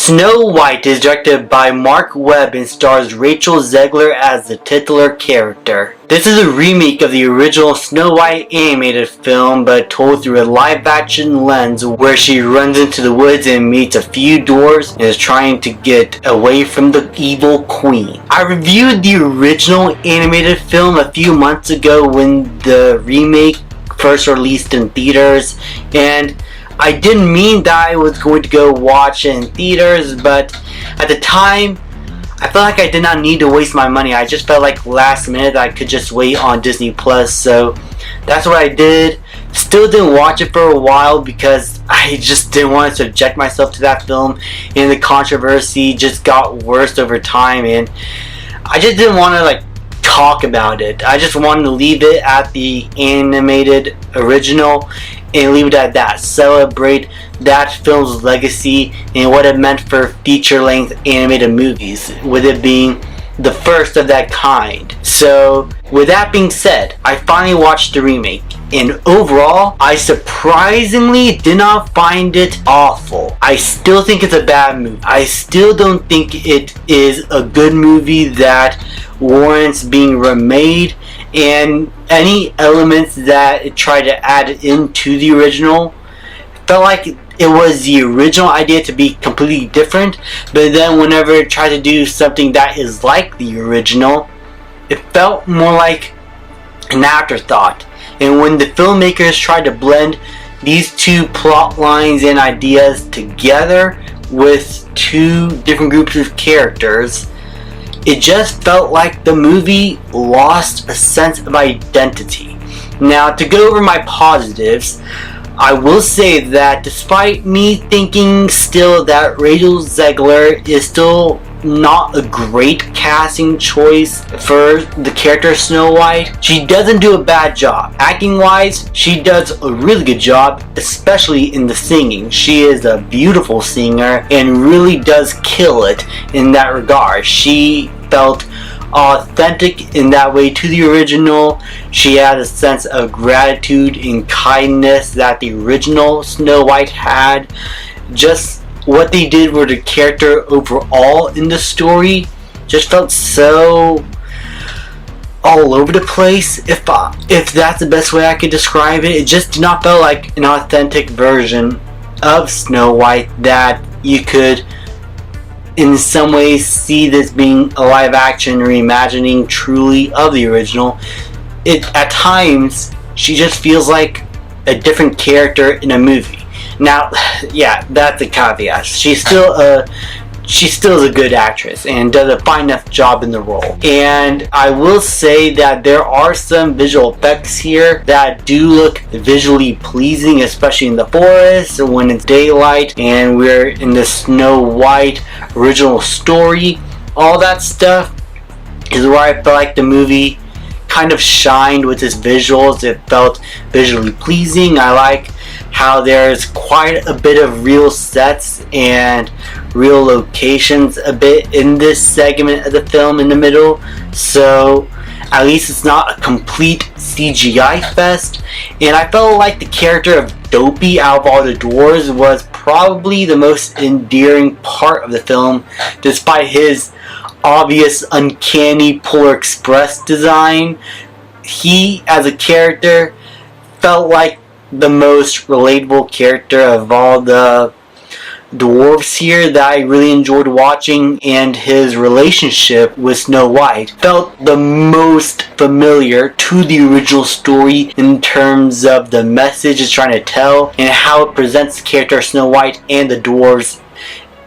Snow White is directed by Mark Webb and stars Rachel Zegler as the titular character. This is a remake of the original Snow White animated film, but told through a live-action lens where she runs into the woods and meets a few dwarves and is trying to get away from the evil queen. I reviewed the original animated film a few months ago when the remake first released in theaters, and I didn't mean that I was going to go watch it in theaters, but at the time, I felt like I did not need to waste my money. I just felt like last minute I could just wait on Disney Plus, so that's what I did. Still didn't watch it for a while because I just didn't want to subject myself to that film, and the controversy just got worse over time, and I just didn't want to talk about it. I just wanted to leave it at the animated original and leave it at that. Celebrate that film's legacy and what it meant for feature-length animated movies, with it being the first of that kind. So, with that being said, I finally watched the remake, and overall, I surprisingly did not find it awful. I still think it's a bad movie. I still don't think it is a good movie that warrants being remade, and any elements that it tried to add into the original felt like it was the original idea to be completely different, but then whenever it tried to do something that is like the original, it felt more like an afterthought. And when the filmmakers tried to blend these two plot lines and ideas together with two different groups of characters, it just felt like the movie lost a sense of identity. Now, to go over my positives, I will say that despite me thinking still that Rachel Zegler is still not a great casting choice for the character Snow White, she doesn't do a bad job. Acting wise, she does a really good job, especially in the singing. She is a beautiful singer and really does kill it in that regard. She felt authentic in that way to the original. She had a sense of gratitude and kindness that the original Snow White had. Just what they did with the character overall in the story just felt so all over the place, if that's the best way I could describe it. It just did not feel like an authentic version of Snow White that you could in some ways see this being a live action reimagining truly of the original. At times, she just feels like a different character in a movie. Now, yeah, that's a caveat. She's still a good actress and does a fine enough job in the role. And I will say that there are some visual effects here that do look visually pleasing, especially in the forest or when it's daylight and we're in the Snow White original story. All that stuff is where I felt like the movie kind of shined with its visuals. It felt visually pleasing. I like how there's quite a bit of real sets and real locations a bit in this segment of the film in the middle, so at least it's not a complete CGI fest. And I felt like the character of Dopey out of all the dwarves was probably the most endearing part of the film, despite his obvious uncanny Polar Express design. He as a character felt like the most relatable character of all the dwarves here that I really enjoyed watching, and his relationship with Snow White felt the most familiar to the original story in terms of the message it's trying to tell and how it presents the character of Snow White and the dwarves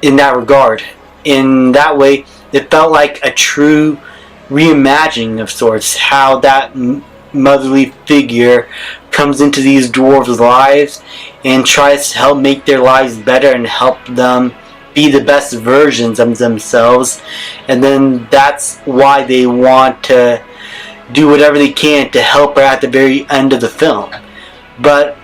in that regard. In that way, it felt like a true reimagining of sorts, how that motherly figure comes into these dwarves' lives and tries to help make their lives better and help them be the best versions of themselves. And then that's why they want to do whatever they can to help her at the very end of the film. But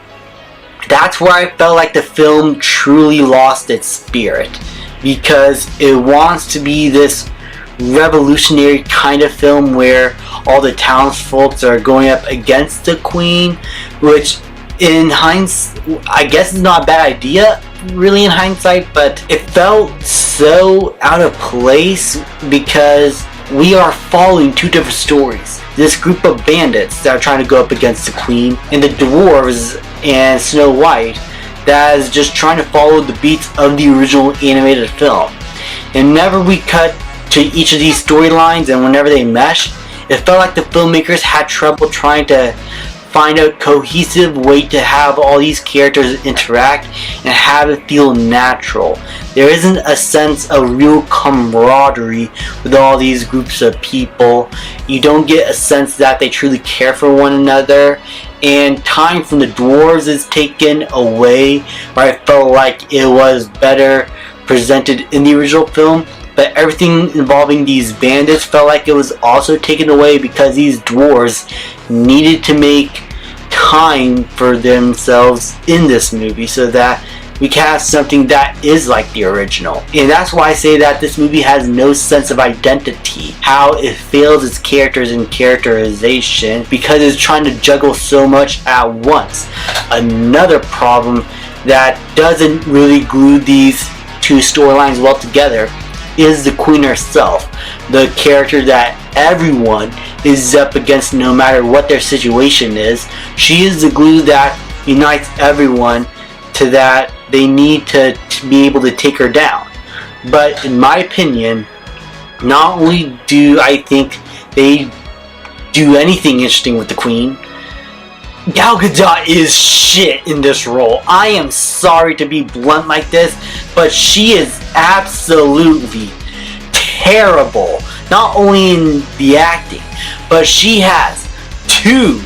that's where I felt like the film truly lost its spirit, because it wants to be this revolutionary kind of film where all the townsfolk are going up against the queen, which in hindsight I guess is not a bad idea really in hindsight, but it felt so out of place because we are following two different stories. This group of bandits that are trying to go up against the Queen, and the dwarves and Snow White that is just trying to follow the beats of the original animated film. And whenever we cut to each of these storylines and whenever they mesh, it felt like the filmmakers had trouble trying to find a cohesive way to have all these characters interact and have it feel natural. There isn't a sense of real camaraderie with all these groups of people. You don't get a sense that they truly care for one another, and time from the dwarves is taken away, where I felt like it was better presented in the original film. But everything involving these bandits felt like it was also taken away because these dwarves needed to make time for themselves in this movie so that we can have something that is like the original. And that's why I say that this movie has no sense of identity. How it fails its characters and characterization because it's trying to juggle so much at once. Another problem that doesn't really glue these two storylines well together is the Queen herself, the character that everyone is up against no matter what their situation is. She is the glue that unites everyone to that they need to be able to take her down. But in my opinion, not only do I think they do anything interesting with the Queen, Gal Gadot is shit in this role. I am sorry to be blunt like this, but she is absolutely terrible. Not only in the acting, but she has 2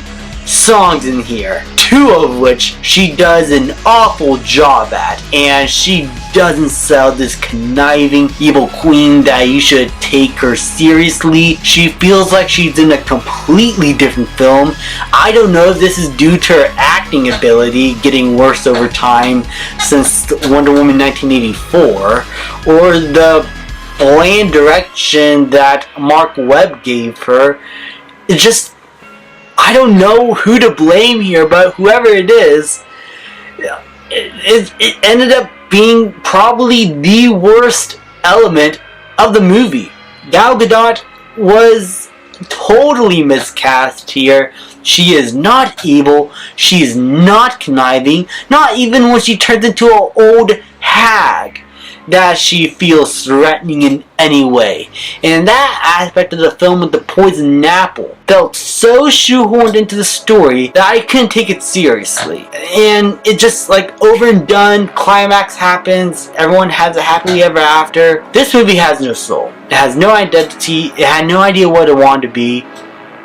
songs in here, 2 of which she does an awful job at, and she doesn't sell this conniving evil queen that you should take her seriously. She feels like she's in a completely different film. I don't know if this is due to her acting ability getting worse over time since Wonder Woman 1984, or the bland direction that Mark Webb gave her. It just, I don't know who to blame here, but whoever it is, it ended up being probably the worst element of the movie. Gal Gadot was totally miscast here. She is not evil. She is not conniving. Not even when she turns into an old hag that she feels threatening in any way. And that aspect of the film with the poison apple felt so shoehorned into the story that I couldn't take it seriously. And it just like over and done, climax happens, everyone has a happily ever after. This movie has no soul. It has no identity. It had no idea what it wanted to be.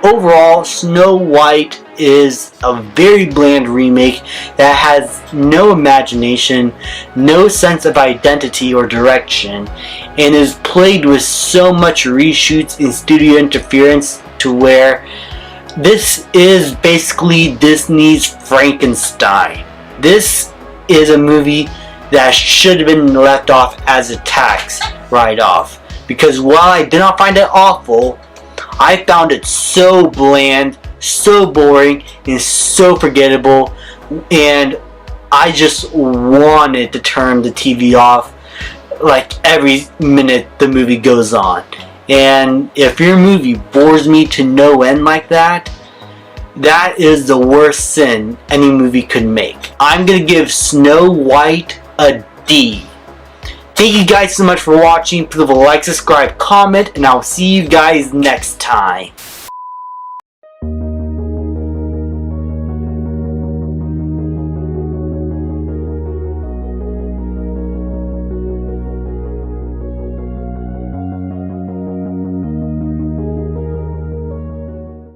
Overall, Snow White is a very bland remake that has no imagination, no sense of identity or direction, and is plagued with so much reshoots and studio interference to where this is basically Disney's Frankenstein. This is a movie that should have been left off as a tax write-off, because while I did not find it awful, I found it so bland, so boring, and so forgettable, and I just wanted to turn the TV off like every minute the movie goes on. And if your movie bores me to no end like that, that is the worst sin any movie could make. I'm gonna give Snow White a D. Thank you guys so much for watching. Please leave a like, subscribe, comment, and I'll see you guys next time.